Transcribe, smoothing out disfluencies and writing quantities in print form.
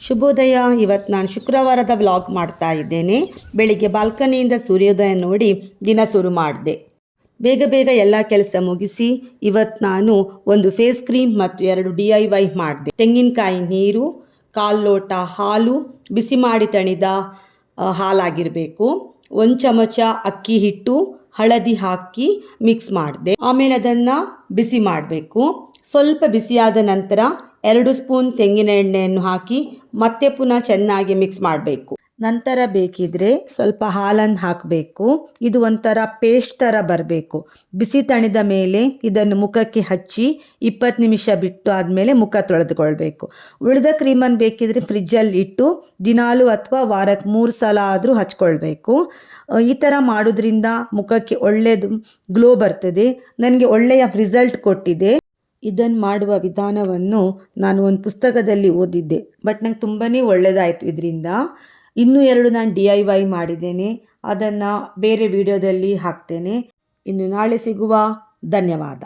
ಶುಭೋದಯ. ಇವತ್ತು ನಾನು ಶುಕ್ರವಾರದ ವ್ಲಾಗ್ ಮಾಡ್ತಾ ಇದ್ದೇನೆ. ಬೆಳಿಗ್ಗೆ ಬಾಲ್ಕನಿಯಿಂದ ಸೂರ್ಯೋದಯ ನೋಡಿ ದಿನ ಶುರು ಮಾಡಿದೆ. ಬೇಗ ಬೇಗ ಎಲ್ಲ ಕೆಲಸ ಮುಗಿಸಿ ಇವತ್ತು ನಾನು ಒಂದು ಫೇಸ್ ಕ್ರೀಮ್ ಮತ್ತು 2 DIY ಮಾಡಿದೆ. ತೆಂಗಿನಕಾಯಿ ನೀರು, 1/4 ಲೋಟ ಹಾಲು, ಬಿಸಿ ಮಾಡಿ ತಣಿದ ಹಾಲಾಗಿರಬೇಕು, 1 ಚಮಚ ಅಕ್ಕಿ ಹಿಟ್ಟು, ಹಳದಿ ಹಾಕಿ ಮಿಕ್ಸ್ ಮಾಡಿದೆ. ಆಮೇಲೆ ಅದನ್ನು ಬಿಸಿ ಮಾಡಬೇಕು. ಸ್ವಲ್ಪ ಬಿಸಿಯಾದ ನಂತರ 2 ಸ್ಪೂನ್ ತೆಂಗಿನ ಎಣ್ಣೆಯನ್ನು ಹಾಕಿ ಮತ್ತೆ ಪುನಃ ಚೆನ್ನಾಗಿ ಮಿಕ್ಸ್ ಮಾಡಬೇಕು. ನಂತರ ಬೇಕಿದ್ರೆ ಸ್ವಲ್ಪ ಹಾಲನ್ನು ಹಾಕಬೇಕು. ಇದು ಒಂಥರ ಪೇಸ್ಟ್ ಥರ ಬರಬೇಕು. ಬಿಸಿ ತಣಿದ ಮೇಲೆ ಇದನ್ನು ಮುಖಕ್ಕೆ ಹಚ್ಚಿ 20 ನಿಮಿಷ ಬಿಟ್ಟು ಆದಮೇಲೆ ಮುಖ ತೊಳೆದುಕೊಳ್ಬೇಕು. ಉಳಿದ ಕ್ರೀಮನ್ನು ಬೇಕಿದ್ರೆ ಫ್ರಿಜ್ಜಲ್ಲಿ ಇಟ್ಟು ದಿನಾಲು ಅಥವಾ ವಾರಕ್ಕೆ 3 ಸಲ ಆದರೂ ಹಚ್ಕೊಳ್ಬೇಕು. ಈ ಥರ ಮಾಡೋದ್ರಿಂದ ಮುಖಕ್ಕೆ ಒಳ್ಳೆಯದು ಗ್ಲೋ ಬರ್ತದೆ. ನನಗೆ ಒಳ್ಳೆಯ ರಿಸಲ್ಟ್ ಕೊಟ್ಟಿದೆ. ಇದನ್ನು ಮಾಡುವ ವಿಧಾನವನ್ನು ನಾನು ಒಂದು ಪುಸ್ತಕದಲ್ಲಿ ಓದಿದ್ದೆ, ಬಟ್ ನಂಗೆ ತುಂಬಾ ಒಳ್ಳೆಯದಾಯಿತು ಇದರಿಂದ. ಇನ್ನೂ 2 ನಾನು DIY ಮಾಡಿದ್ದೇನೆ, ಅದನ್ನು ಬೇರೆ ವಿಡಿಯೋದಲ್ಲಿ ಹಾಕ್ತೇನೆ. ಇನ್ನು ನಾಳೆ ಸಿಗುವ. ಧನ್ಯವಾದ.